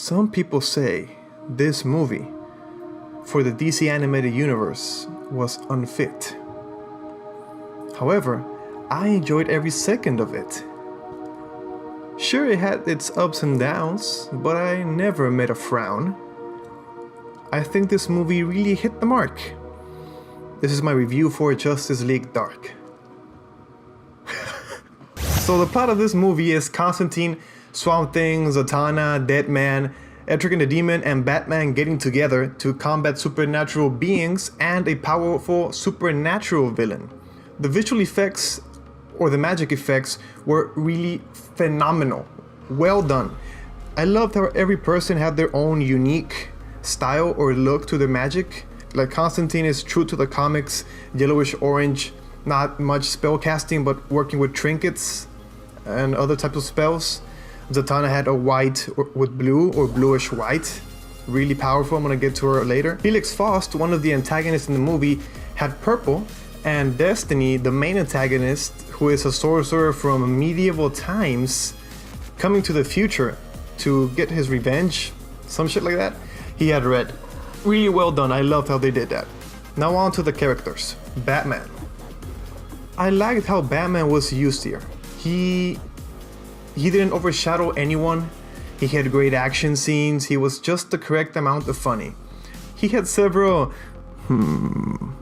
Some people say this movie for the DC animated universe was unfit. However, I enjoyed every second of it. Sure, it had its ups and downs, but I never made a frown. I think this movie really hit the mark. This is my review for Justice League Dark. So the plot of this movie is Constantine, Swamp Thing, Zatanna, Deadman, Etrigan the Demon, and Batman getting together to combat supernatural beings and a powerful supernatural villain. The visual effects, or the magic effects, were really phenomenal. Well done. I loved how every person had their own unique style or look to their magic. Like Constantine is true to the comics, yellowish orange, not much spell casting but working with trinkets and other types of spells. Zatanna had a white with blue or bluish white, really powerful. I'm gonna get to her later. Felix Faust, one of the antagonists in the movie, had purple, and Destiny, the main antagonist, who is a sorcerer from medieval times, coming to the future to get his revenge, some shit like that, he had red. Really well done. I loved how they did that. Now on to the characters. Batman. I liked how Batman was used here. He didn't overshadow anyone. He had great action scenes. He was just the correct amount of funny. He had several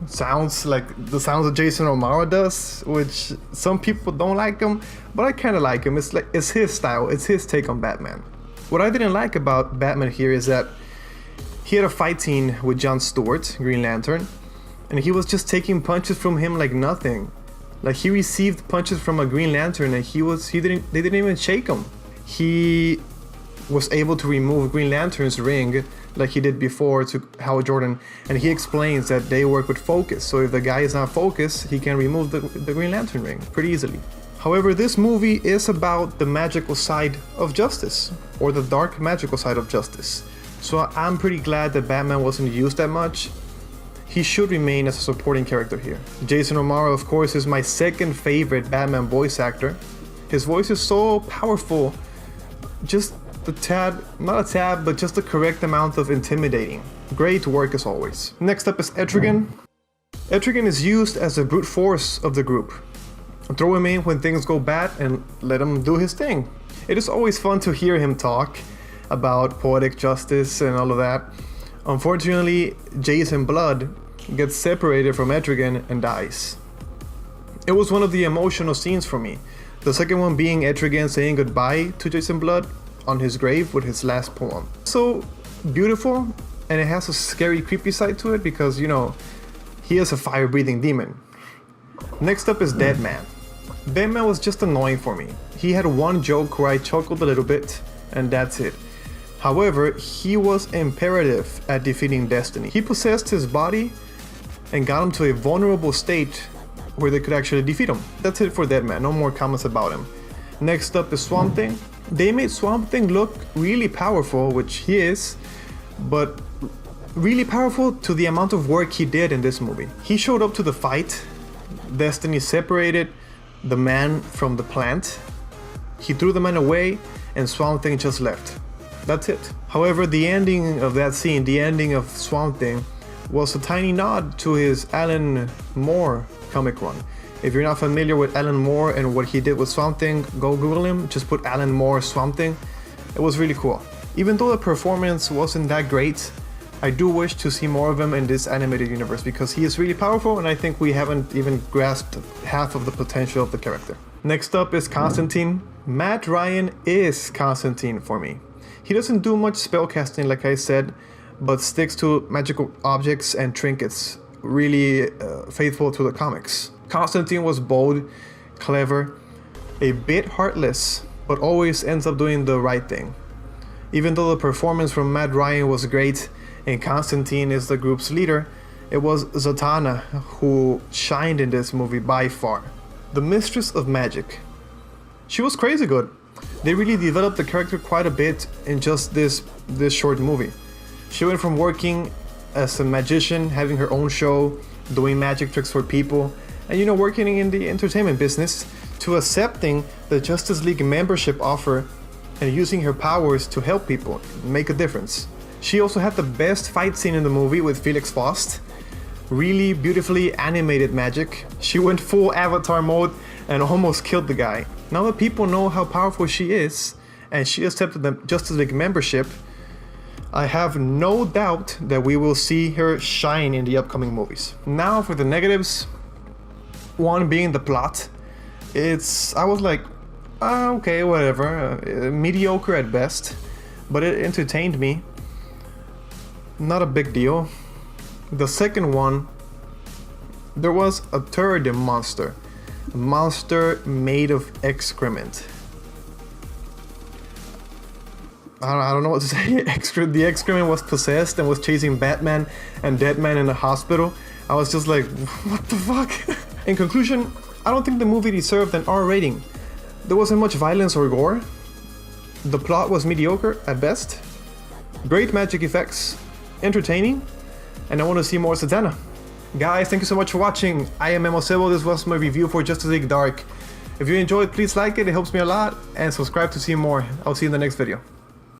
sounds, like the sounds that Jason O'Mara does, which some people don't like him, but I kind of like him. It's his style. It's his take on Batman. What I didn't like about Batman here is that he had a fight scene with John Stewart, Green Lantern, and he was just taking punches from him like nothing. Like, he received punches from a Green Lantern and they didn't even shake him. He was able to remove Green Lantern's ring like he did before to Hal Jordan, and he explains that they work with focus. So if the guy is not focused, he can remove the Green Lantern ring pretty easily. However, this movie is about the magical side of justice, or the dark magical side of justice. So I'm pretty glad that Batman wasn't used that much. He should remain as a supporting character here. Jason O'Mara, of course, is my second favorite Batman voice actor. His voice is so powerful, just a tad, not a tad, but just the correct amount of intimidating. Great work as always. Next up is Etrigan. Etrigan is used as a brute force of the group. Throw him in when things go bad and let him do his thing. It is always fun to hear him talk about poetic justice and all of that. Unfortunately, Jason Blood gets separated from Etrigan and dies. It was one of the emotional scenes for me. The second one being Etrigan saying goodbye to Jason Blood on his grave with his last poem. So beautiful, and it has a scary, creepy side to it because, you know, he is a fire-breathing demon. Next up is Deadman. Deadman was just annoying for me. He had one joke where I chuckled a little bit, and that's it. However, he was imperative at defeating Destiny. He possessed his body and got him to a vulnerable state where they could actually defeat him. That's it for Deadman, no more comments about him. Next up is Swamp Thing. They made Swamp Thing look really powerful, which he is, but really powerful to the amount of work he did in this movie. He showed up to the fight. Destiny separated the man from the plant. He threw the man away and Swamp Thing just left. That's it. However, the ending of that scene, the ending of Swamp Thing, was a tiny nod to his Alan Moore comic run. If you're not familiar with Alan Moore and what he did with Swamp Thing, go Google him, just put Alan Moore Swamp Thing. It was really cool. Even though the performance wasn't that great, I do wish to see more of him in this animated universe because he is really powerful and I think we haven't even grasped half of the potential of the character. Next up is Constantine. Matt Ryan is Constantine for me. He doesn't do much spellcasting, like I said, but sticks to magical objects and trinkets, really faithful to the comics. Constantine was bold, clever, a bit heartless, but always ends up doing the right thing. Even though the performance from Matt Ryan was great and Constantine is the group's leader, it was Zatanna who shined in this movie by far. The Mistress of Magic. She was crazy good. They really developed the character quite a bit in just this short movie. She went from working as a magician, having her own show, doing magic tricks for people, and, you know, working in the entertainment business, to accepting the Justice League membership offer and using her powers to help people, make a difference. She also had the best fight scene in the movie with Felix Faust. Really beautifully animated magic. She went full Avatar mode and almost killed the guy. Now that people know how powerful she is, and she accepted the Justice League membership, I have no doubt that we will see her shine in the upcoming movies. Now for the negatives. One being the plot. I was like, okay, whatever, mediocre at best, but it entertained me. Not a big deal. The second one, there was a third monster. A monster made of excrement. I don't know what to say. The excrement was possessed and was chasing Batman and Deadman in the hospital. I was just like, what the fuck? In conclusion, I don't think the movie deserved an R rating. There wasn't much violence or gore. The plot was mediocre at best. Great magic effects, entertaining, and I want to see more Zatanna. Guys, thank you so much for watching. I am Memo. This was my review for Justice League Dark. If you enjoyed, please like it helps me a lot, and subscribe to see more. I'll see you in the next video.